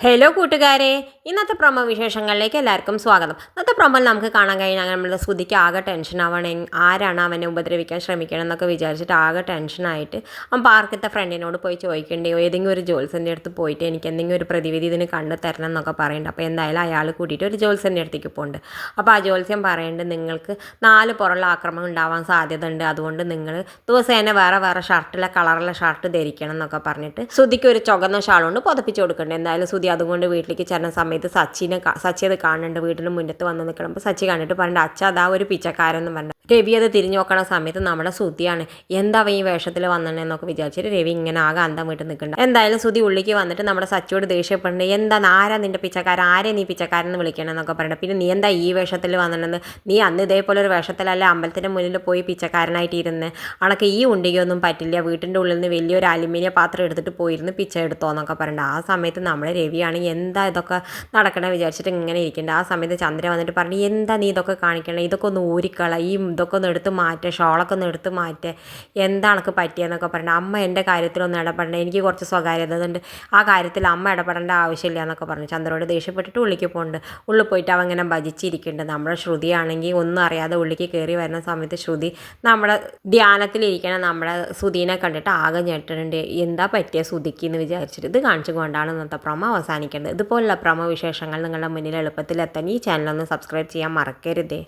Hello കൂട്ടുകാരെ, ഇന്നത്തെ promo വിശേഷങ്ങളിലേക്ക് എല്ലാവർക്കും സ്വാഗതം. ഇന്നത്തെ പ്രൊമോയിൽ നമുക്ക് കാണാൻ കഴിയുന്ന നമ്മുടെ ശ്രുതിക്ക് ആകെ ടെൻഷൻ ആവണേ, ആരാണ് അവനെ ഉപദ്രവിക്കാൻ ശ്രമിക്കണം എന്നൊക്കെ വിചാരിച്ചിട്ട് ആകെ ടെൻഷനായിട്ട് അവൻ പാർക്കത്തെ ഫ്രണ്ടിനോട് പോയി ചോദിക്കേണ്ടയോ ഏതെങ്കിലും ഒരു ജോത്സ്യൻ്റെ അടുത്ത് പോയിട്ട് എനിക്ക് എന്തെങ്കിലും ഒരു പ്രതിവിധി ഇതിന് കണ്ടു തരണം എന്നൊക്കെ പറയുന്നുണ്ട്. അപ്പോൾ എന്തായാലും അയാൾ കൂട്ടിയിട്ട് ഒരു ജോത്സ്യൻ്റെ അടുത്തേക്ക് പോകുന്നുണ്ട്. അപ്പോൾ ആ ജോത്സ്യം പറയുന്നുണ്ട്, നിങ്ങൾക്ക് 4 പുറമുള്ള ആക്രമണം ഉണ്ടാവാൻ സാധ്യത ഉണ്ട്, അതുകൊണ്ട് നിങ്ങൾ ദിവസേന വേറെ വേറെ ഷർട്ടിലെ കളറുള്ള ഷർട്ട് ധരിക്കണം എന്നൊക്കെ പറഞ്ഞിട്ട് ശ്രുതിക്ക് ഒരു ചുവന്ന ഷാളുകൊണ്ട് പുതപ്പിച്ച് കൊടുക്കുന്നുണ്ട്. എന്തായാലും ശ്രുതി അതുകൊണ്ട് വീട്ടിലേക്ക് ചെന്ന സമയത്ത് സച്ചി അത് കാണുന്നുണ്ട്. വീട്ടിന് മുന്നത്ത് വന്ന് നിൽക്കുമ്പോൾ സച്ചി കണ്ടിട്ട് പറഞ്ഞിട്ട്, അച്ഛ അതാ ഒരു പിച്ചക്കാരെന്ന് പറഞ്ഞു. രവി അത് തിരിഞ്ഞു നോക്കണ സമയത്ത് നമ്മുടെ ശ്രുതിയാണ്. എന്താ ഈ വേഷത്തിൽ വന്നിട്ടെന്നൊക്കെ വിചാരിച്ചിട്ട് രവി ഇങ്ങനെ ആകെ അന്തം വിട്ട് നിൽക്കുന്നുണ്ട്. എന്തായാലും ശ്രുതി ഉള്ളിലേക്ക് വന്നിട്ട് നമ്മുടെ സച്ചിയോട് ദേഷ്യപ്പെടുന്നുണ്ട്. എന്താ ആരാ നിന്റെ പിച്ചക്കാരൻ, ആരെ നീ പിച്ചക്കാരെന്ന് വിളിക്കണം എന്നൊക്കെ പറയുന്നത്. പിന്നെ നീ എന്താ ഈ വേഷത്തിൽ വന്നിട്ടുണ്ടെന്ന്, നീ അന്ന് ഇതേപോലെ ഒരു വേഷത്തിലല്ല അമ്പലത്തിൻ്റെ മുന്നിൽ പോയി പിച്ചക്കാരനായിട്ട് ഇരുന്ന്, അണക്ക് ഈ ഉണ്ടികൊന്നും പറ്റില്ല, വീട്ടിൻ്റെ ഉള്ളിൽ നിന്ന് വലിയൊരു അലുമിനിയം പാത്രം എടുത്തിട്ട് പോയിരുന്ന് പിച്ച എടുത്തോ എന്നൊക്കെ പറയുന്നുണ്ട്. ആ സമയത്ത് നമ്മുടെ രവിയാണ് എന്താ ഇതൊക്കെ നടക്കണേ വിചാരിച്ചിട്ട് ഇങ്ങനെ ഇരിക്കുന്നുണ്ട്. ആ സമയത്ത് ചന്ദ്ര വന്നിട്ട് പറഞ്ഞു, എന്താ നീ ഇതൊക്കെ കാണിക്കണേ, ഇതൊക്കെ ഒന്ന് ഊരിക്കള, ഈ ഇതൊക്കെ ഒന്ന് എടുത്ത് മാറ്റുക, ഷോളൊക്കെ ഒന്ന് എടുത്ത് മാറ്റുക, എന്താണൊക്കെ പറ്റിയെന്നൊക്കെ പറഞ്ഞിട്ട്, അമ്മ എൻ്റെ കാര്യത്തിലൊന്നും ഇടപെടണ്ട, എനിക്ക് കുറച്ച് സ്വകാര്യത ഉണ്ട്, ആ കാര്യത്തിൽ അമ്മ ഇടപെടേണ്ട ആവശ്യമില്ല എന്നൊക്കെ പറഞ്ഞു. ചന്ദ്രയോട് ദേഷ്യപ്പെട്ടിട്ട് ഉള്ളിലേക്ക് പോകുന്നുണ്ട്. ഉള്ളിൽ പോയിട്ട് അവൻ ഇങ്ങനെ ഭജിച്ചിരിക്കുന്നുണ്ട്. നമ്മുടെ ശ്രുതിയാണെങ്കിൽ ഒന്നും അറിയാതെ ഉള്ളിലേക്ക് കയറി വരുന്ന സമയത്ത് ശ്രുതി നമ്മുടെ ധ്യാനത്തിലിരിക്കണ നമ്മുടെ ശ്രുതിനെ കണ്ടിട്ട് ആകെ ഞെട്ടുന്നുണ്ട്. എന്താ പറ്റിയ ശ്രുതിക്ക് എന്ന് വിചാരിച്ചിട്ട് ഇത് കാണിച്ചുകൊണ്ടാണ് ഇന്നത്തെ പ്രൊമോ അവസാനിക്കേണ്ടത്. ഇതുപോലുള്ള പ്രൊമോ വിശേഷങ്ങൾ നിങ്ങളുടെ മുന്നിൽ എളുപ്പത്തിൽ എത്താൻ ഈ ചാനലൊന്ന് സബ്സ്ക്രൈബ് ചെയ്യാൻ മറക്കരുതേ.